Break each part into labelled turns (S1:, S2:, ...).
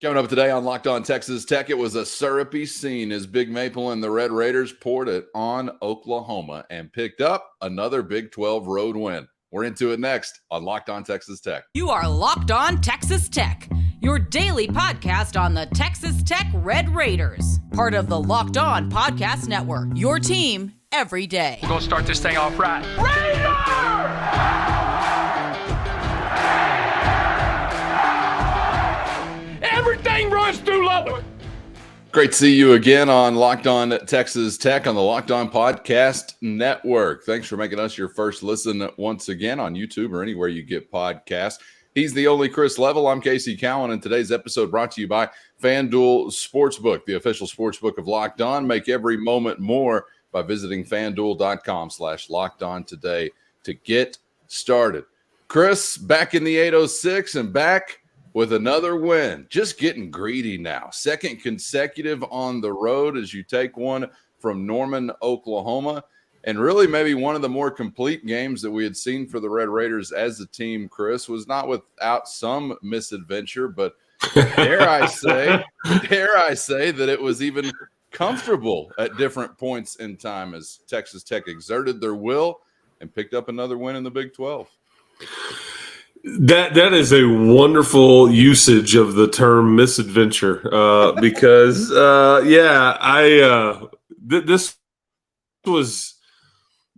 S1: Coming up today on Locked On Texas Tech, it was a syrupy scene as Big Maple and the Red Raiders poured it on Oklahoma and picked up another Big 12 road win. We're into it next on Locked On Texas Tech.
S2: You are Locked On Texas Tech, your daily podcast on the Texas Tech Red Raiders, part of the Locked On Podcast Network, your team every day.
S3: We're going to start this thing off right. Raider! Everything runs through Lubbock.
S1: Great to see you again on Locked On Texas Tech on the Locked On Podcast Network. Thanks for making us your first listen once again on YouTube or anywhere you get podcasts. He's the only Chris Level. I'm Casey Cowan, and today's episode brought to you by FanDuel Sportsbook, the official sportsbook of Locked On. Make every moment more by visiting FanDuel.com/LockedOn today to get started. Chris, back in the 806 and back with another win. Just getting greedy now. Second consecutive on the road as you take one from Norman, Oklahoma. And really maybe one of the more complete games that we had seen for the Red Raiders as a team, Chris, was not without some misadventure, but dare I say that it was even comfortable at different points in time as Texas Tech exerted their will and picked up another win in the Big 12.
S4: That is a wonderful usage of the term misadventure because this was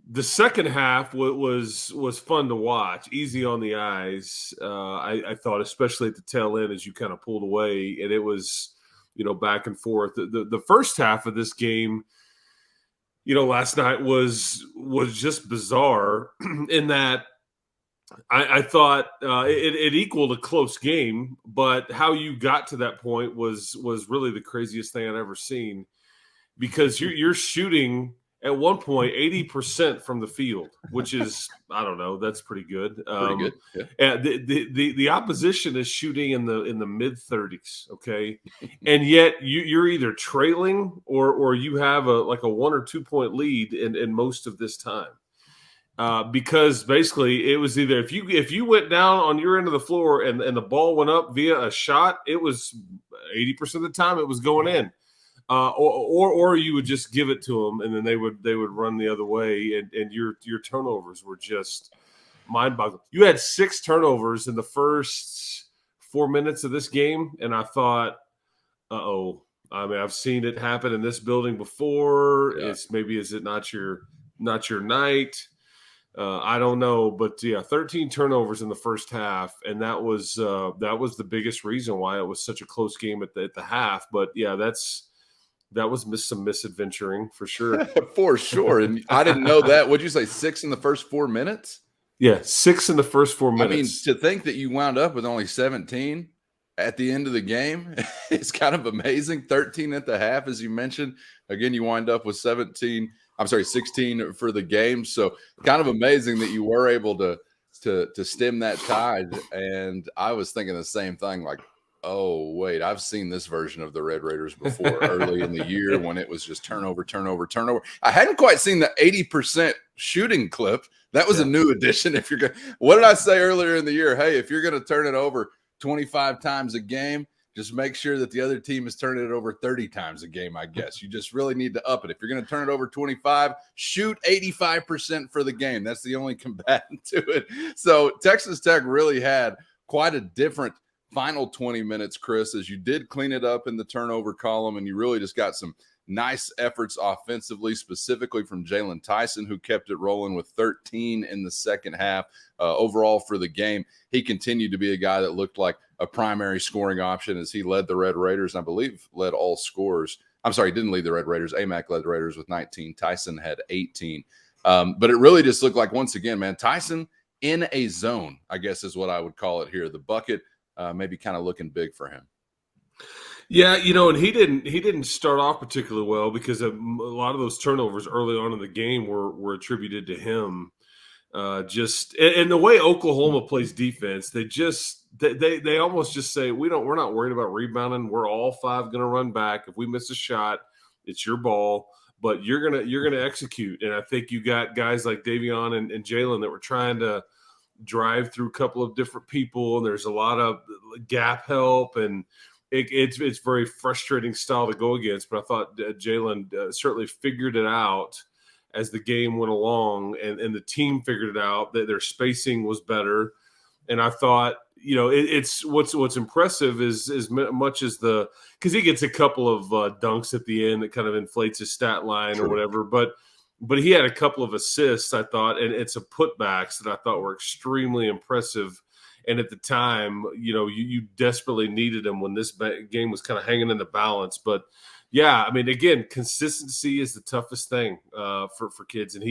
S4: the second half was fun to watch, easy on the eyes. I thought, especially at the tail end as you kind of pulled away, and it was back and forth. The first half of this game, last night was just bizarre in that. I thought it equaled a close game, but how you got to that point was really the craziest thing I've ever seen, because you're shooting at one point 80% from the field, which is, I don't know, that's pretty good.
S1: Pretty good. Yeah.
S4: And the opposition is shooting in the mid 30s, okay, and yet you're either trailing or you have a 1 or 2 point lead in most of this time. Because basically it was either if you went down on your end of the floor and the ball went up via a shot, it was 80% of the time it was going in, or you would just give it to them and then they would run the other way, and your turnovers were just mind-boggling. You had 6 turnovers in the first 4 minutes of this game, and I thought, uh-oh. I mean, I've seen it happen in this building before. Yeah. Is it not your night? I don't know, but 13 turnovers in the first half, and that was the biggest reason why it was such a close game at the half. But that was some misadventuring for sure.
S1: For sure, and I didn't know that. What'd you say? 6 in the first 4 minutes?
S4: Yeah, 6 in the first 4 minutes.
S1: I mean, to think that you wound up with only 17 at the end of the game, it's kind of amazing. 13 at the half, as you mentioned. Again, you wind up with 16 for the game. So kind of amazing that you were able to stem that tide. And I was thinking the same thing, like, oh, wait, I've seen this version of the Red Raiders before early in the year when it was just turnover. I hadn't quite seen the 80% shooting clip. That was a new addition. What did I say earlier in the year? Hey, if you're going to turn it over 25 times a game, just make sure that the other team is turning it over 30 times a game, I guess. You just really need to up it. If you're going to turn it over 25, shoot 85% for the game. That's the only combatant to it. So Texas Tech really had quite a different final 20 minutes, Chris, as you did clean it up in the turnover column, and you really just got some nice efforts offensively, specifically from Jalen Tyson, who kept it rolling with 13 in the second half. Overall for the game, he continued to be a guy that looked like a primary scoring option as he led the Red Raiders, and I believe led all scorers. I'm sorry, he didn't lead the Red Raiders. Aimaq led the Raiders with 19. Tyson had 18. But it really just looked like, once again, man, Tyson in a zone, I guess is what I would call it here. The bucket maybe kind of looking big for him.
S4: Yeah, and he didn't start off particularly well because a lot of those turnovers early on in the game were attributed to him. And the way Oklahoma plays defense, they almost just say we're not worried about rebounding. We're all 5 going to run back. If we miss a shot, it's your ball, but you're gonna execute. And I think you got guys like Davion and Jalen that were trying to drive through a couple of different people, and there's a lot of gap help, and it's very frustrating style to go against. But I thought Jalen certainly figured it out as the game went along, and the team figured it out that their spacing was better. And I thought, it's what's impressive is as much as because he gets a couple of dunks at the end that kind of inflates his stat line or whatever, but he had a couple of assists, I thought, and it's a putbacks that I thought were extremely impressive. And at the time, you desperately needed him when this game was kind of hanging in the balance. But yeah, I mean, again, consistency is the toughest thing for kids, and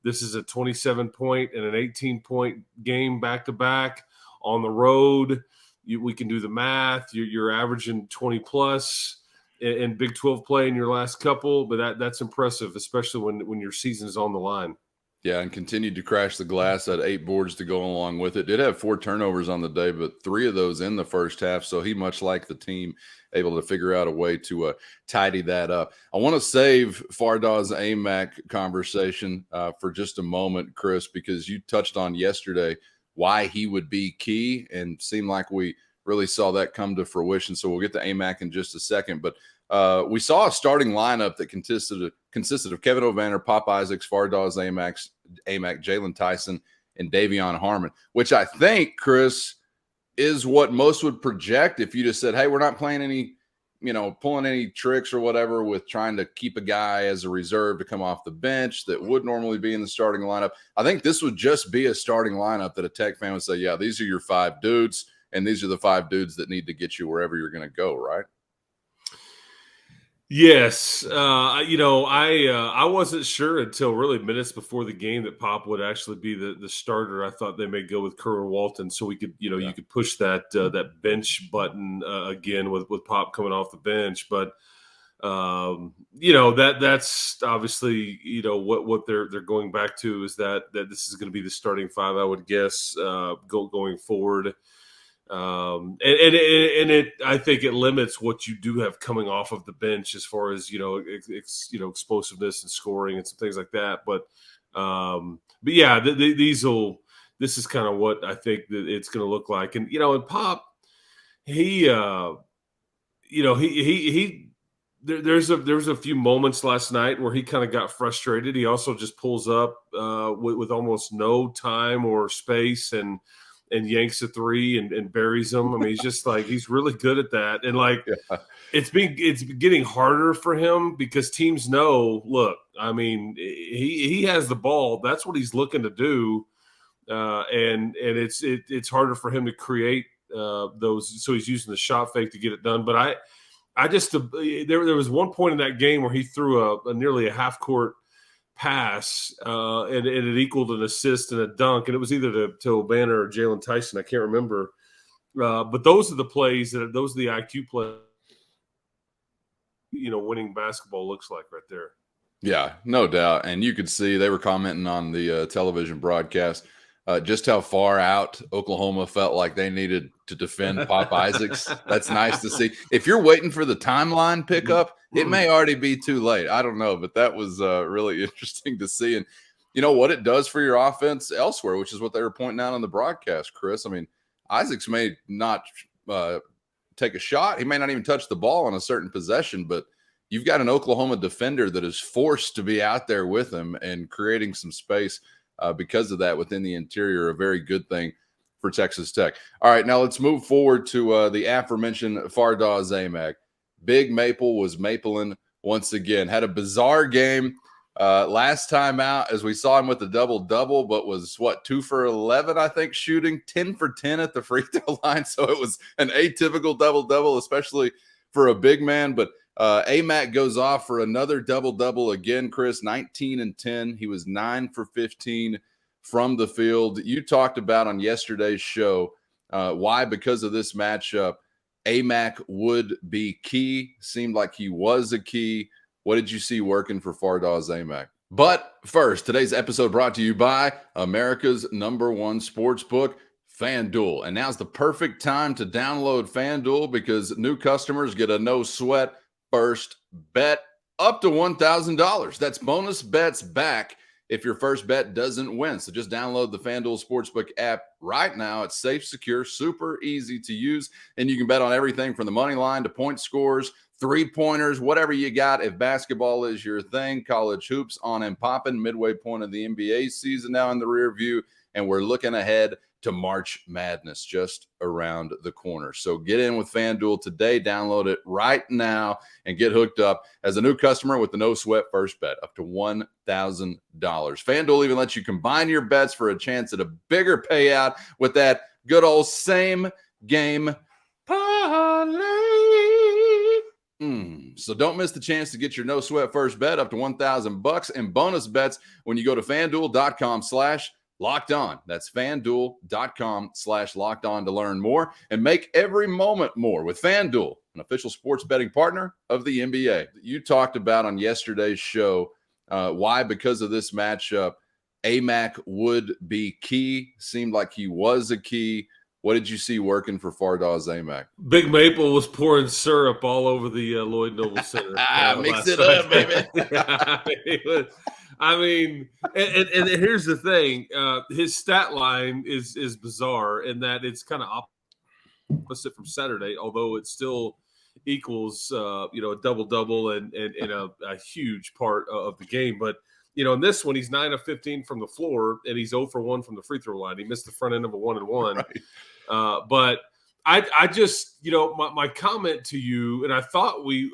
S4: this is a 27-point and an 18-point game back-to-back on the road. We can do the math. You're averaging 20-plus in Big 12 play in your last couple, but that's impressive, especially when your season is on the line.
S1: Yeah, and continued to crash the glass, had 8 boards to go along with it. Did have 4 turnovers on the day, but 3 of those in the first half. So he, much like the team, able to figure out a way to tidy that up. I want to save Fardaws Aimaq conversation for just a moment, Chris, because you touched on yesterday why he would be key, and seemed like we really saw that come to fruition. So we'll get to Aimaq in just a second, but we saw a starting lineup that consisted of Kevin O'Banner, Pop Isaacs, Fardaws Aimaq, Jalen Tyson, and Davion Harmon, which I think, Chris, is what most would project if you just said, hey, we're not playing any, pulling any tricks or whatever with trying to keep a guy as a reserve to come off the bench that would normally be in the starting lineup. I think this would just be a starting lineup that a Tech fan would say, yeah, these are your 5 dudes, and these are the 5 dudes that need to get you wherever you're going to go, right?
S4: Yes. I wasn't sure until really minutes before the game that Pop would actually be the starter. I thought they may go with Kerwin Walton so we could, you could push that bench button again with Pop coming off the bench. But, that's obviously, what they're going back to is that this is going to be the starting 5, I would guess, going forward. I think it limits what you do have coming off of the bench as far as explosiveness and scoring and some things like that. But yeah, this is kind of what I think that it's going to look like. And and Pop, there was a few moments last night where he kind of got frustrated. He also just pulls up with almost no time or space and yanks a 3 and buries them. I mean, he's really good at that. And it's getting harder for him because teams know, look, I mean, he has the ball. That's what he's looking to do. And it's harder for him to create those. So he's using the shot fake to get it done. But there was one point in that game where he threw a nearly a half court pass and it equaled an assist and a dunk, and it was either to O'Banner or Jalen Tyson. I can't remember. But those are the plays those are the IQ plays, winning basketball looks like right there.
S1: Yeah, no doubt. And you could see they were commenting on the television broadcast just how far out Oklahoma felt like they needed to defend Pop Isaacs. That's nice to see. If you're waiting for the timeline pickup, it may already be too late. I don't know, but that was really interesting to see. And you know what it does for your offense elsewhere, which is what they were pointing out on the broadcast, Chris. I mean, Isaacs may not take a shot. He may not even touch the ball on a certain possession, but you've got an Oklahoma defender that is forced to be out there with him and creating some space because of that within the interior, a very good thing for Texas Tech. All right, now let's move forward to the aforementioned Fardaws Aimaq. Big Maple was mapling once again. Had a bizarre game last time out as we saw him with the double-double, but was, 2 for 11, I think, shooting, 10 for 10 at the free throw line. So it was an atypical double-double, especially for a big man. But Aimaq goes off for another double-double again, Chris, 19 and 10. He was 9 for 15 from the field. You talked about on yesterday's show why, because of this matchup, Aimaq would be key. Seemed like he was a key. What did you see working for Fardaws Aimaq? But first, today's episode brought to you by America's #1 sportsbook, FanDuel. And now's the perfect time to download FanDuel because new customers get a no-sweat first bet up to $1,000. That's bonus bets back if your first bet doesn't win. So just download the FanDuel Sportsbook app right now. It's safe, secure, super easy to use, and you can bet on everything from the money line to point scores, three-pointers, whatever you got. If basketball is your thing, college hoops on and popping, midway point of the NBA season now in the rear view, and we're looking ahead to March Madness just around the corner. So get in with FanDuel today. Download it right now and get hooked up as a new customer with the no sweat first bet up to $1,000. FanDuel even lets you combine your bets for a chance at a bigger payout with that good old same game parlay. So don't miss the chance to get your no sweat first bet up to $1,000 and bonus bets when you go to FanDuel.com/Locked On. That's FanDuel.com/Locked On to learn more and make every moment more with FanDuel, an official sports betting partner of the NBA. You talked about on yesterday's show why, because of this matchup, Aimaq would be key. Seemed like he was a key. What did you see working for Fardaws Aimaq?
S4: Big Maple was pouring syrup all over the Lloyd Noble Center.
S1: Mix it up, baby.
S4: I mean, and here's the thing. His stat line is bizarre in that it's kind of opposite from Saturday, although it still equals, a double-double and a huge part of the game. But, in this one, he's 9 of 15 from the floor, and he's 0 for 1 from the free throw line. He missed the front end of a 1-and-1.
S1: Right.
S4: But I just, my comment to you, and I thought we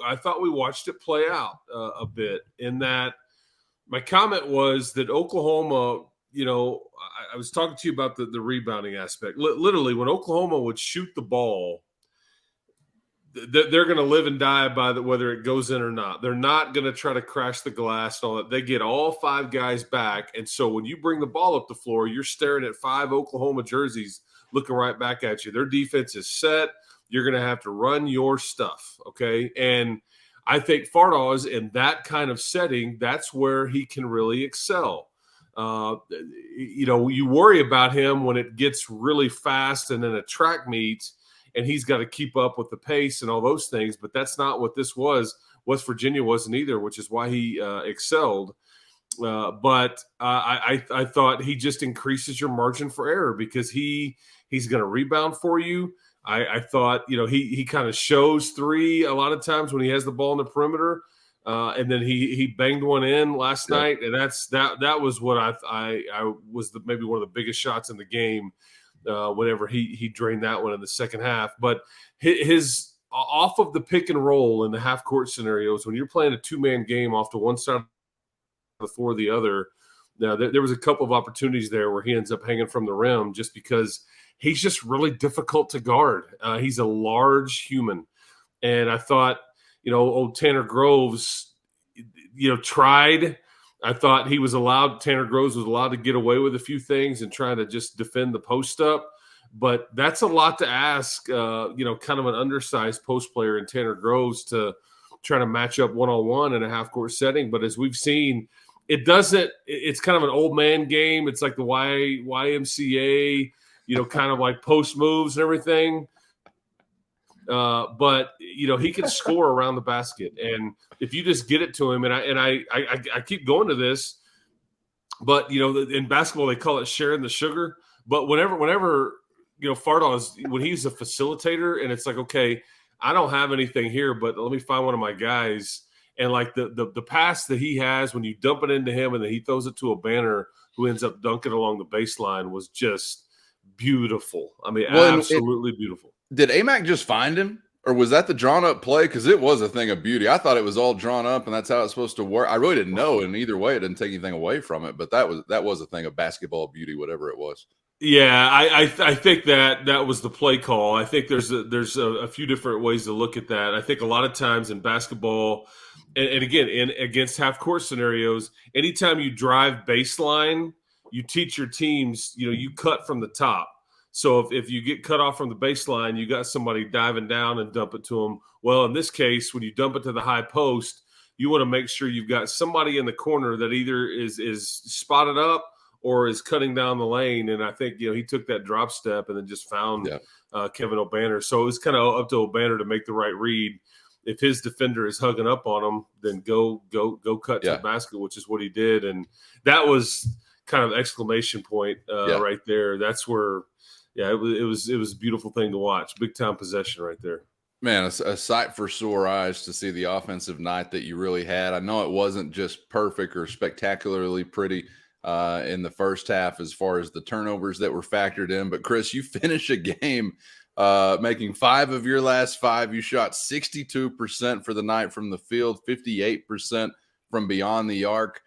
S4: watched it play out a bit in that. My comment was that Oklahoma, I was talking to you about the rebounding aspect. Literally, when Oklahoma would shoot the ball, they're going to live and die by whether it goes in or not. They're not going to try to crash the glass and all that. They get all 5 guys back. And so when you bring the ball up the floor, you're staring at 5 Oklahoma jerseys looking right back at you. Their defense is set. You're going to have to run your stuff, okay? And I think Fardaws, in that kind of setting, that's where he can really excel. You worry about him when it gets really fast and in a track meet, and he's got to keep up with the pace and all those things. But that's not what this was. West Virginia wasn't either, which is why he excelled. But I thought he just increases your margin for error because he's going to rebound for you. I thought, he kind of shows 3 a lot of times when he has the ball in the perimeter. And then he banged one in last night. And that was what I was maybe one of the biggest shots in the game whenever he drained that one in the second half. But his off of the pick and roll in the half court scenarios, when you're playing a 2-man game off to one side of the floor or the other, now there was a couple of opportunities there where he ends up hanging from the rim just because he's just really difficult to guard. He's a large human. And I thought, old Tanner Groves, tried. I thought Tanner Groves was allowed to get away with a few things and try to just defend the post up. But that's a lot to ask, kind of an undersized post player in Tanner Groves to try to match up one-on-one in a half-court setting. But as we've seen, it's kind of an old man game. It's like the YMCA, kind of like post moves and everything. But he can score around the basket, and if you just get it to him, and I keep going to this, but in basketball they call it sharing the sugar. But whenever Fardaws, when he's a facilitator, and it's like, okay, I don't have anything here, but let me find one of my guys, and like the pass that he has when you dump it into him, and then he throws it to a Banner who ends up dunking along the baseline was just beautiful. I mean, absolutely beautiful.
S1: Did Aimaq just find him, or was that the drawn-up play? Because it was a thing of beauty. I thought it was all drawn up, and that's how it's supposed to work. I really didn't know, and either way, it didn't take anything away from it. But that was a thing of basketball beauty, whatever it was.
S4: Yeah, I think that was the play call. I think there's a few different ways to look at that. I think a lot of times in basketball, and again, against half-court scenarios, anytime you drive baseline, you teach your teams, you cut from the top. So if you get cut off from the baseline, you got somebody diving down and dump it to them. Well, in this case, when you dump it to the high post, you want to make sure you've got somebody in the corner that either is spotted up or is cutting down the lane. And I think, he took that drop step and then just found Kevin O'Banner. So it was kind of up to O'Banner to make the right read. if his defender is hugging up on him, then go cut to the basket, which is what he did. And that was kind of exclamation point right there. That's where, it was a beautiful thing to watch. Big time possession right there.
S1: Man, a sight for sore eyes to see the offensive night that you really had. I know it wasn't just perfect or spectacularly pretty in the first half as far as the turnovers that were factored in. But, Chris, you finish a game making 5 of your last 5. You shot 62% for the night from the field, 58% from beyond the arc.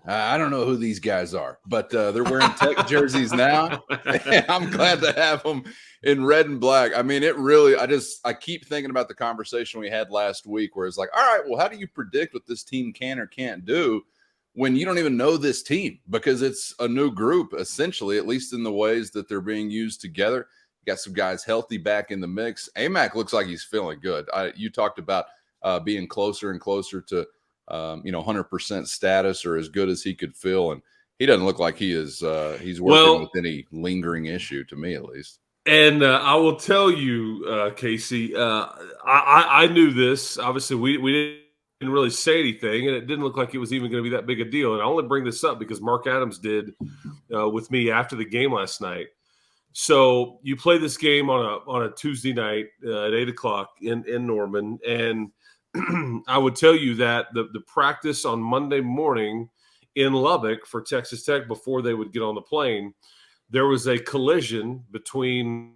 S1: I don't know who these guys are, but they're wearing Tech jerseys now. And I'm glad to have them in red and black. I mean, it really, I keep thinking about the conversation we had last week where it's like, all right, well, how do you predict what this team can or can't do when you don't even know this team? Because it's a new group, essentially, at least in the ways that they're being used together. You got some guys healthy back in the mix. Aimaq looks like he's feeling good. You talked about being closer and closer to 100% status or as good as he could feel. And he doesn't look like he is, he's working with any lingering issue, to me at least.
S4: And I will tell you, Casey, I knew this. Obviously, we didn't really say anything, and it didn't look like it was even going to be that big a deal. And I only bring this up because Mark Adams did with me after the game last night. So you play this game on a Tuesday night at 8:00 in Norman, and I would tell you that the practice on Monday morning in Lubbock for Texas Tech before they would get on the plane, there was a collision between,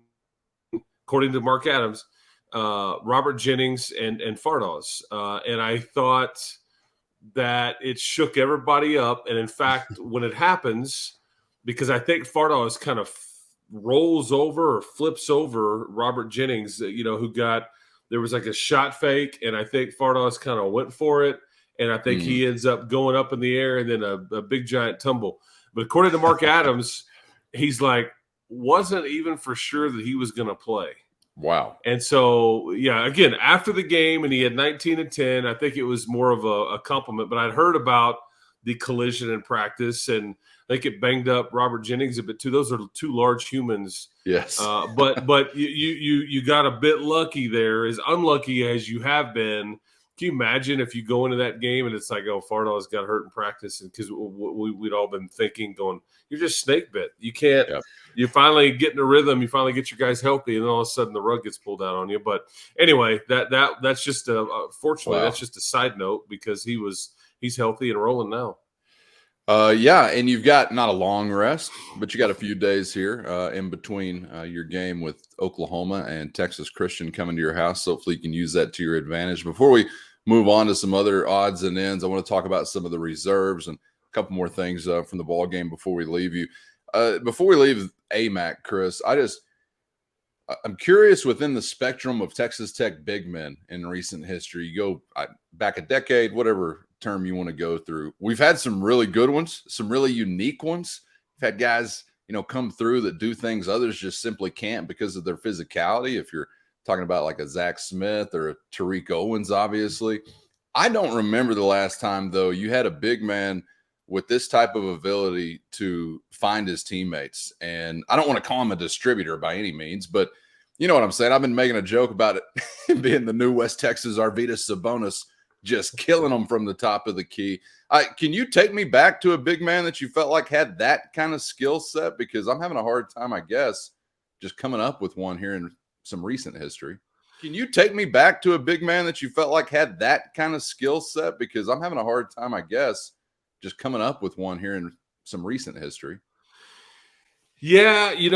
S4: according to Mark Adams, Robert Jennings and Fardaws. And I thought that it shook everybody up. And in fact, when it happens, because I think Fardaws kind of rolls over or flips over Robert Jennings, there was like a shot fake, and I think Fardaws kind of went for it, and I think he ends up going up in the air and then a big giant tumble. But according to Mark Adams, he's like, wasn't even for sure that he was going to play.
S1: Wow.
S4: And so, again, after the game, and he had 19 and 10, I think it was more of a compliment. But I'd heard about the collision in practice, and I think it banged up Robert Jennings a bit too. Those are 2 large humans.
S1: Yes.
S4: But you got a bit lucky there, as unlucky as you have been. Can you imagine if you go into that game and it's like, oh, Fardaws got hurt in practice, and because we'd all been thinking, going, you're just snake bit. You can't. Yep. You finally get in a rhythm. You finally get your guys healthy, and then all of a sudden the rug gets pulled out on you. But anyway, that's just fortunately that's just a side note because he's healthy and rolling now.
S1: And you've got not a long rest, but you got a few days here in between your game with Oklahoma and Texas Christian coming to your house. So hopefully you can use that to your advantage. Before we move on to some other odds and ends, I want to talk about some of the reserves and a couple more things from the ball game before we leave you. Before we leave Aimaq, Chris, I'm curious within the spectrum of Texas Tech big men in recent history. You go back a decade, whatever term you want to go through. We've had some really good ones, some really unique ones. We've had guys, come through that do things others just simply can't because of their physicality. If you're talking about like a Zach Smith or a Tariq Owens, obviously. I don't remember the last time, though, you had a big man with this type of ability to find his teammates. And I don't want to call him a distributor by any means, but you know what I'm saying? I've been making a joke about it being the new West Texas Arvydas Sabonis, just killing them from the top of the key. Can you take me back to a big man that you felt like had that kind of skill set? Because I'm having a hard time, I guess, just coming up with one here in some recent history. Can you take me back to a big man that you felt like had that kind of skill set? Because I'm having a hard time, I guess, just coming up with one here in some recent history.
S4: Yeah, in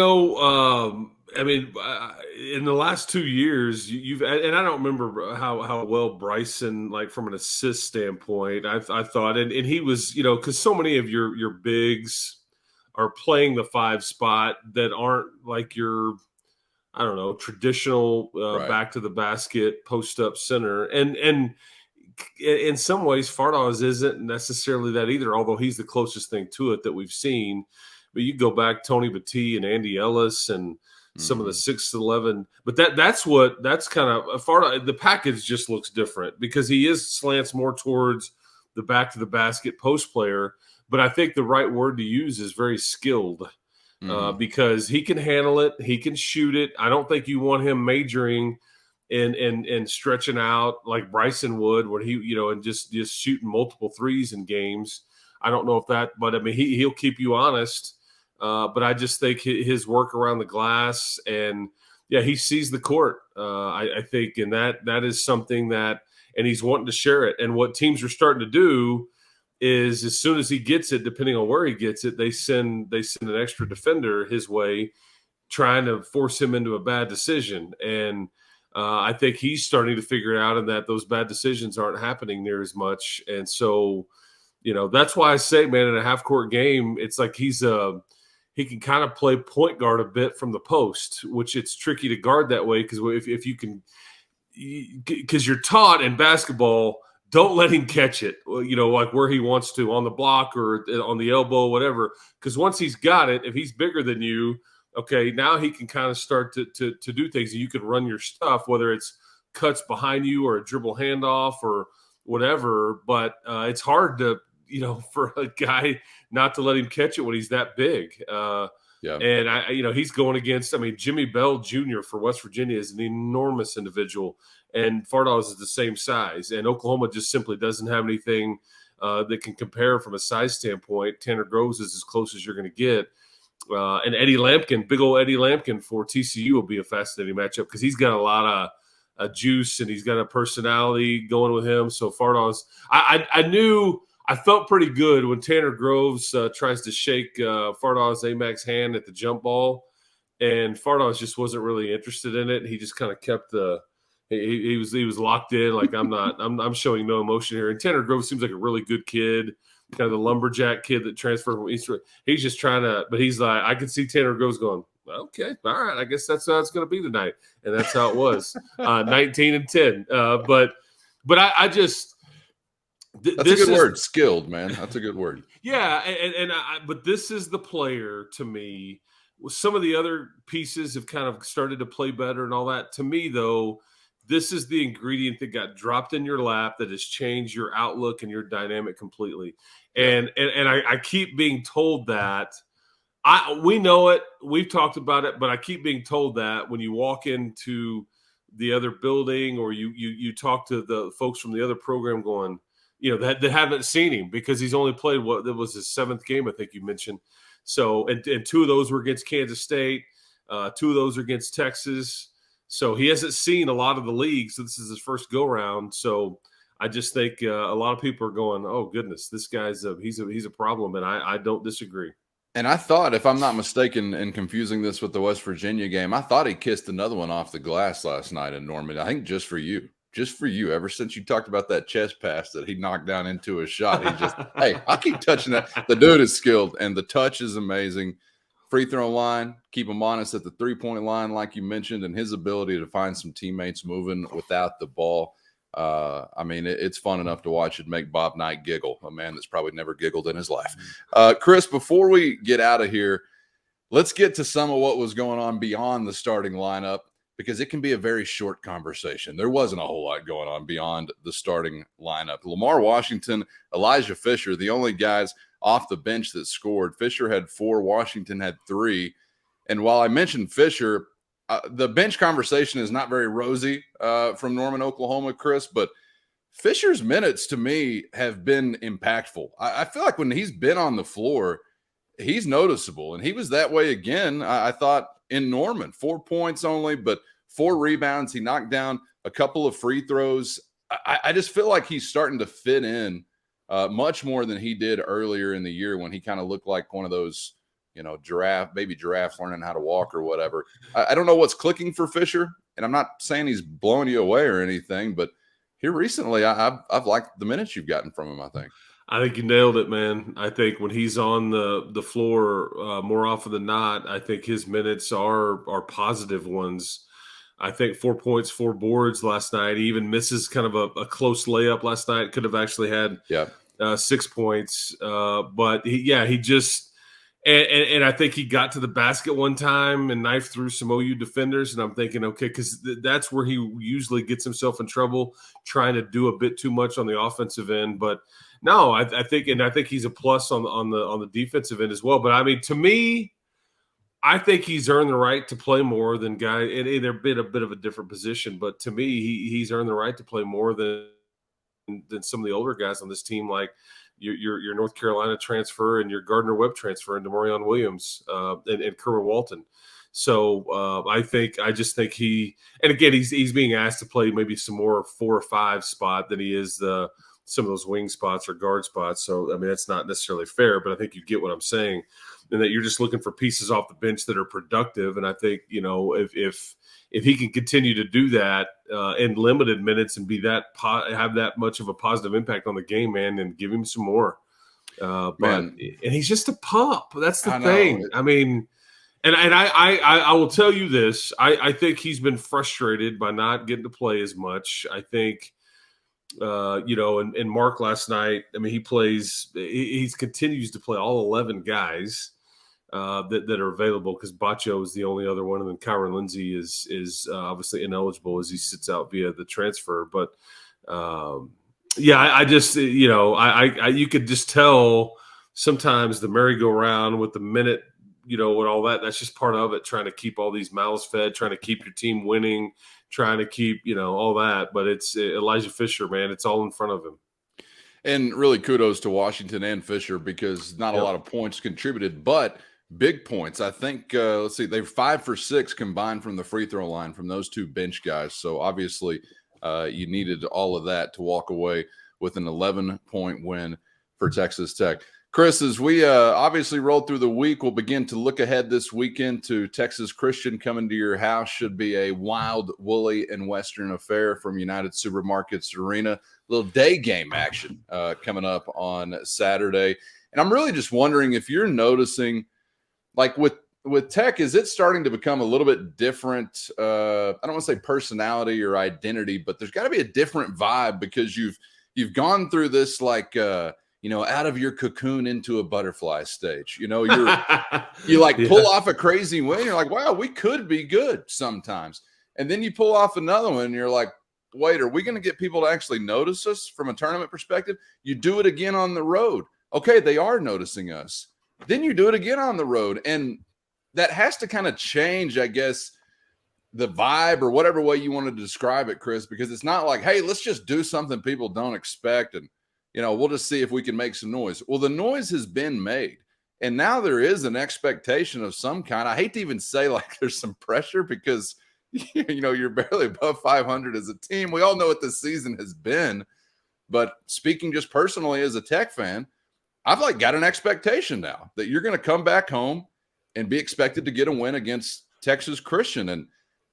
S4: the last 2 years, and I don't remember how well Bryson, like from an assist standpoint, I thought, and he was, because so many of your bigs are playing the 5 spot that aren't like your, I don't know, traditional back to the basket post up center, and in some ways, Fardaws isn't necessarily that either, although he's the closest thing to it that we've seen. But you go back Tony Battie and Andy Ellis and some of the 6'11", but that's kind of Fardaws. The package just looks different because he slants more towards the back to the basket post player. But I think the right word to use is very skilled because he can handle it, he can shoot it. I don't think you want him majoring and stretching out like Bryson would, where he, and just shooting multiple threes in games. I don't know if that, but I mean, he'll keep you honest. But I just think his work around the glass and he sees the court. I think, and that is something that, and he's wanting to share it. And what teams are starting to do is, as soon as he gets it, depending on where he gets it, they send an extra defender his way, trying to force him into a bad decision. And I think he's starting to figure it out, and that those bad decisions aren't happening near as much. And so, that's why I say, man, in a half-court game, it's like he can kind of play point guard a bit from the post, which it's tricky to guard that way because if you can – because you're taught in basketball, don't let him catch it, like where he wants to, on the block or on the elbow, whatever. Because once he's got it, if he's bigger than you, okay, now he can kind of start to do things, and you can run your stuff, whether it's cuts behind you or a dribble handoff or whatever. But it's hard to, for a guy not to let him catch it when he's that big. And he's going against, Jimmy Bell Jr. for West Virginia is an enormous individual, and Fardaws is the same size. And Oklahoma just simply doesn't have anything that can compare from a size standpoint. Tanner Groves is as close as you're going to get. And Eddie Lampkin, big old Eddie Lampkin for TCU will be a fascinating matchup because he's got a lot of juice and he's got a personality going with him. So Fardaws, I felt pretty good when Tanner Groves tries to shake Fardaws Aimaq's hand at the jump ball, and Fardaws just wasn't really interested in it. He just kind of kept he was locked in, like I'm showing no emotion here. And Tanner Groves seems like a really good kid, kind of the lumberjack kid that transferred from Eastern. He's just trying to, but he's like, I can see Tanner Groves going, okay, all right, I guess that's how it's going to be tonight, and that's how it was, 19-10. But I just.
S1: That's a good word, skilled, man. That's a good word.
S4: Yeah, but this is the player to me. Some of the other pieces have kind of started to play better and all that. To me, though, this is the ingredient that got dropped in your lap that has changed your outlook and your dynamic completely. And I keep being told that. We know it. We've talked about it, but I keep being told that when you walk into the other building or you talk to the folks from the other program going, that haven't seen him because he's only played that was his 7th game, I think you mentioned. So, and 2 of those were against Kansas State. 2 of those are against Texas. So he hasn't seen a lot of the league. So this is his first go round. So I just think a lot of people are going, oh goodness, this guy's he's a problem. And I don't disagree.
S1: And I thought, if I'm not mistaken in confusing this with the West Virginia game, I thought he kissed another one off the glass last night in Norman. I think just for you. Ever since you talked about that chest pass that he knocked down into a shot, he just, hey, I'll keep touching that. The dude is skilled, and the touch is amazing. Free throw line, keep him honest at the three-point line, like you mentioned, and his ability to find some teammates moving without the ball. It's fun enough to watch it make Bob Knight giggle, a man that's probably never giggled in his life. Chris, before we get out of here, let's get to some of what was going on beyond the starting lineup, because it can be a very short conversation. There wasn't a whole lot going on beyond the starting lineup. Lamar Washington, Elijah Fisher, the only guys off the bench that scored. Fisher had 4, Washington had 3. And while I mentioned Fisher, the bench conversation is not very rosy from Norman, Oklahoma, Chris, but Fisher's minutes to me have been impactful. I feel like when he's been on the floor, he's noticeable, and he was that way again. I thought in Norman, 4 points only, but 4 rebounds. He knocked down a couple of free throws. I just feel like he's starting to fit in much more than he did earlier in the year when he kind of looked like one of those, baby giraffes learning how to walk or whatever. I don't know what's clicking for Fisher, and I'm not saying he's blowing you away or anything, but here recently, I've liked the minutes you've gotten from him, I think.
S4: I think you nailed it, man. I think when he's on the floor more often than not, I think his minutes are positive ones. I think 4 points, 4 boards last night. He even misses kind of a close layup last night. Could have actually had 6 points. But he just and I think he got to the basket one time and knifed through some OU defenders. And I'm thinking, okay, because that's where he usually gets himself in trouble, trying to do a bit too much on the offensive end. But no, I think he's a plus on the defensive end as well. But I mean, to me, I think he's earned the right to play more than guys, and they're been a bit of a different position. But to me, he's earned the right to play more than some of the older guys on this team, like your North Carolina transfer and your Gardner Webb transfer and DeMarion Williams and Kerwin Walton. So I just think and again, he's being asked to play maybe some more 4 or 5 spot than he is some of those wing spots or guard spots. So, I mean, that's not necessarily fair, but I think you get what I'm saying, and that you're just looking for pieces off the bench that are productive. And I think, if he can continue to do that in limited minutes and have that much of a positive impact on the game, man, and give him some more. And he's just a pup. That's the thing. I mean, and I will tell you this. I think he's been frustrated by not getting to play as much. I think, and Mark last night, I mean, he continues to play all 11 guys that are available, because Bacho is the only other one, and then Kyron Lindsey is obviously ineligible as he sits out via the transfer. But I just, you could just tell sometimes the merry-go-round with the minute, and all that, that's just part of it, trying to keep all these mouths fed, trying to keep your team winning, trying to keep, all that. But it's Elijah Fisher, man. It's all in front of him.
S1: And really kudos to Washington and Fisher, because not a lot of points contributed, but big points. I think, let's see, they're 5 for 6 combined from the free throw line from those 2 bench guys. So obviously you needed all of that to walk away with an 11-point win for Texas Tech. Chris, as we obviously roll through the week, we'll begin to look ahead this weekend to Texas Christian coming to your house. Should be a wild, woolly, and Western affair from United Supermarkets Arena. Little day game action coming up on Saturday. And I'm really just wondering if you're noticing, like with Tech, is it starting to become a little bit different? I don't want to say personality or identity, but there's got to be a different vibe, because you've gone through this out of your cocoon into a butterfly stage. You pull off a crazy win. You're like, wow, we could be good sometimes. And then you pull off another one and you're like, wait, are we going to get people to actually notice us from a tournament perspective? You do it again on the road. Okay, they are noticing us. Then you do it again on the road. And that has to kind of change, I guess, the vibe or whatever way you want to describe it, Chris, because it's not like, hey, let's just do something people don't expect and we'll just see if we can make some noise. Well, the noise has been made, and now there is an expectation of some kind. I hate to even say like there's some pressure, because, you're barely above 500 as a team. We all know what this season has been. But speaking just personally as a Tech fan, I've got an expectation now that you're going to come back home and be expected to get a win against Texas Christian. And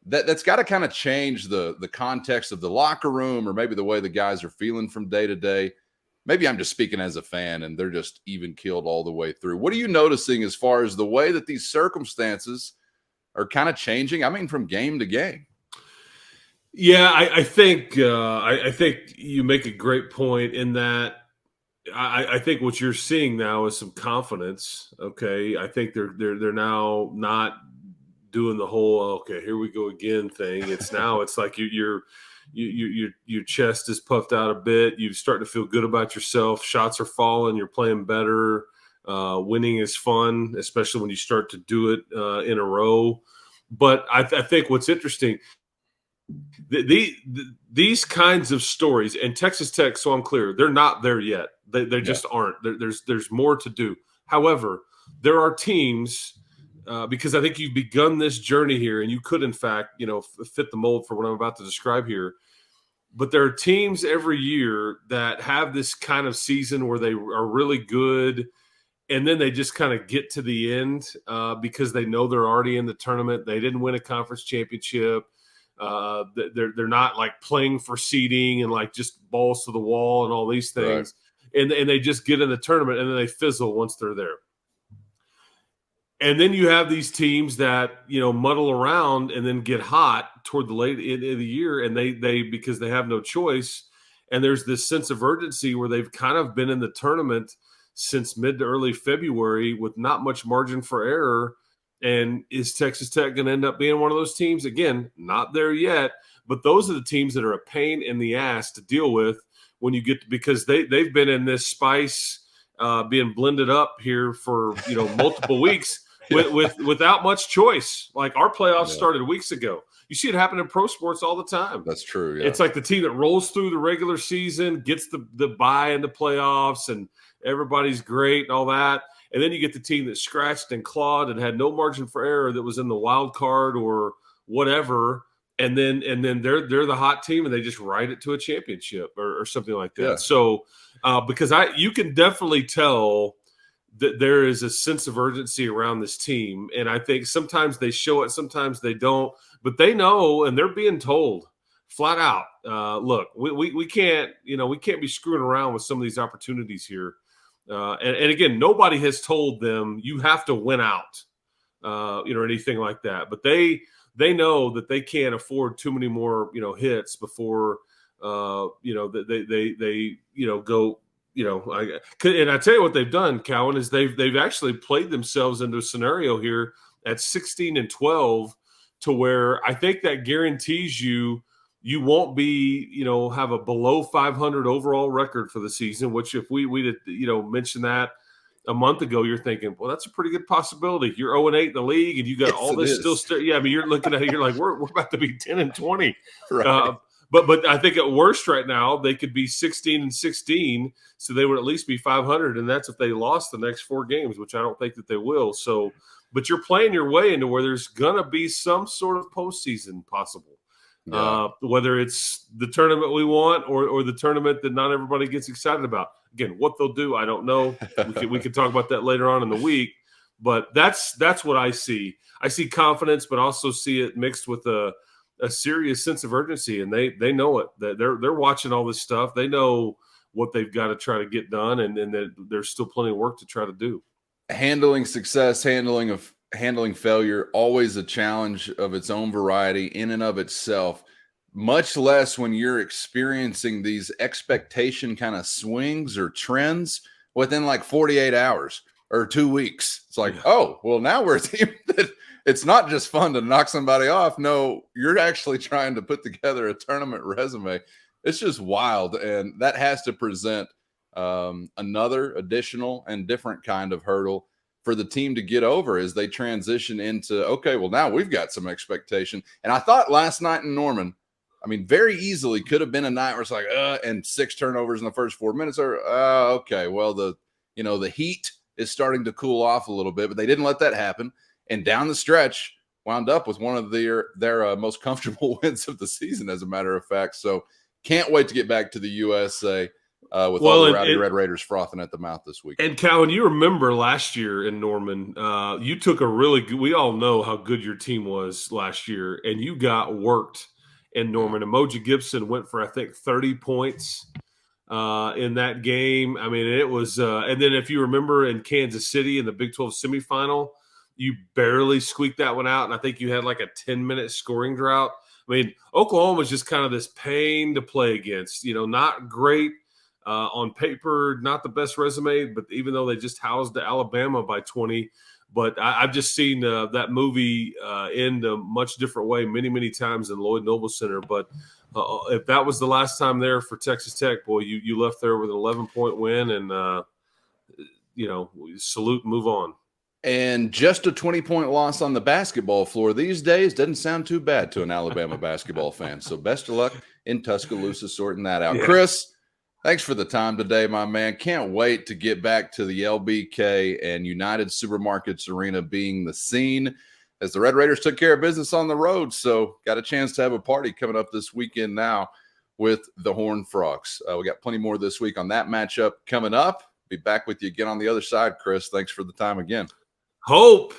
S1: that's got to kind of change the context of the locker room, or maybe the way the guys are feeling from day to day. Maybe I'm just speaking as a fan and they're just even keeled all the way through. What are you noticing as far as the way that these circumstances are kind of changing? I mean, from game to game.
S4: Yeah, I think you make a great point in that. I think what you're seeing now is some confidence. Okay, I think they're now not doing the whole okay, here we go again thing. It's like your chest is puffed out a bit. You start to feel good about yourself. Shots are falling. You're playing better. Winning is fun, especially when you start to do it in a row. But I think what's interesting, these kinds of stories, and Texas Tech, so I'm clear, they're not there yet. They just aren't. There's more to do. However, there are teams. Because I think you've begun this journey here, and you could, in fact, fit the mold for what I'm about to describe here. But there are teams every year that have this kind of season where they are really good, and then they just kind of get to the end because they know they're already in the tournament. They didn't win a conference championship. They're not like playing for seeding and like just balls to the wall and all these things. Right. And they just get in the tournament, and then they fizzle once they're there. And then you have these teams that, muddle around and then get hot toward the late end of the year, and they because they have no choice. And there's this sense of urgency where they've kind of been in the tournament since mid to early February with not much margin for error. And is Texas Tech going to end up being one of those teams? Again, not there yet, but those are the teams that are a pain in the ass to deal with when you get because they've been in this spice being blended up here for multiple weeks. without much choice. Like our playoffs
S1: Yeah.
S4: started weeks ago. You see it happen in pro sports all the time.
S1: That's true. Yeah.
S4: It's like the team that rolls through the regular season, gets the bye in the playoffs, and everybody's great and all that. And then you get the team that scratched and clawed and had no margin for error that was in the wild card or whatever. And then they're the hot team and they just ride it to a championship or something like that.
S1: Yeah.
S4: So because you can definitely tell that there is a sense of urgency around this team. And I think sometimes they show it, sometimes they don't, but they know, and they're being told flat out, look, we can't be screwing around with some of these opportunities here. And again, nobody has told them you have to win out, or anything like that. But they know that they can't afford too many more, hits before, they go. And I tell you what they've done, Cowan, is they've actually played themselves into a scenario here at 16-12 to where I think that guarantees you won't be, have a below 500 overall record for the season, which if we did, mention that a month ago, you're thinking, well, that's a pretty good possibility. You're 0-8 in the league and you got all this still. Yeah, I mean, you're looking at it, you're like, we're about to be 10-20.
S1: Right.
S4: But I think at worst right now, they could be 16-16, so they would at least be 500, and that's if they lost the next 4 games, which I don't think that they will. So, but you're playing your way into where there's going to be some sort of postseason possible.
S1: Yeah.
S4: Whether it's the tournament we want or the tournament that not everybody gets excited about. Again, what they'll do, I don't know. We can talk about that later on in the week, but that's what I see. I see confidence, but also see it mixed with a serious sense of urgency, and they know it. That they're watching all this stuff. They know what they've got to try to get done, and that there's still plenty of work to try to do.
S1: Handling success, handling failure, always a challenge of its own variety in and of itself, much less when you're experiencing these expectation kind of swings or trends within like 48 hours or 2 weeks. It's like, oh, well, now we're a team that it's not just fun to knock somebody off. No, you're actually trying to put together a tournament resume. It's just wild. And that has to present another additional and different kind of hurdle for the team to get over as they transition into, okay, well, now we've got some expectation. And I thought last night in Norman, I mean, very easily could have been a night where it's like, and 6 turnovers in the first 4 minutes are, okay, well, the heat is starting to cool off a little bit, but they didn't let that happen. And down the stretch, wound up with one of their most comfortable wins of the season, as a matter of fact. So can't wait to get back to the USA with all the Rowdy Red Raiders frothing at the mouth this week.
S4: And, Cowan, you remember last year in Norman, you took a really good – we all know how good your team was last year, and you got worked in Norman. Emoji Gibson went for, I think, 30 points in that game. I mean, it was and then if you remember in Kansas City in the Big 12 semifinal, you barely squeaked that one out, and I think you had like a 10-minute scoring drought. I mean, Oklahoma was just kind of this pain to play against. Not great on paper, not the best resume, but even though they just housed Alabama by 20. But I've just seen that movie end a much different way many, many times in Lloyd Noble Center. But if that was the last time there for Texas Tech, boy, you left there with an 11-point win, and salute and move on.
S1: And just a 20-point loss on the basketball floor these days doesn't sound too bad to an Alabama basketball fan. So best of luck in Tuscaloosa sorting that out. Yeah. Chris, thanks for the time today, my man. Can't wait to get back to the LBK and United Supermarkets Arena being the scene as the Red Raiders took care of business on the road. So got a chance to have a party coming up this weekend now with the Horned Frogs. We got plenty more this week on that matchup coming up. Be back with you again on the other side, Chris. Thanks for the time again.
S4: Hope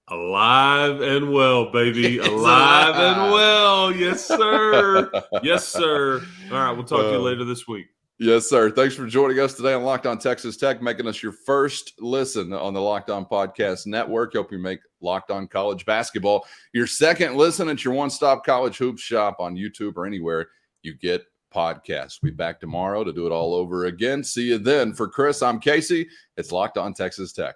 S4: alive and well, baby. Alive and well. Yes, sir. Yes, sir. All right, we'll talk to you later this week.
S1: Yes, sir. Thanks for joining us today on Locked On Texas Tech, making us your first listen on the Locked On Podcast Network. Hope you make Locked On College Basketball your second listen at your one-stop college hoops shop on YouTube or anywhere you get podcasts. We'll be back tomorrow to do it all over again. See you then. For Chris, I'm Casey. It's Locked On Texas Tech.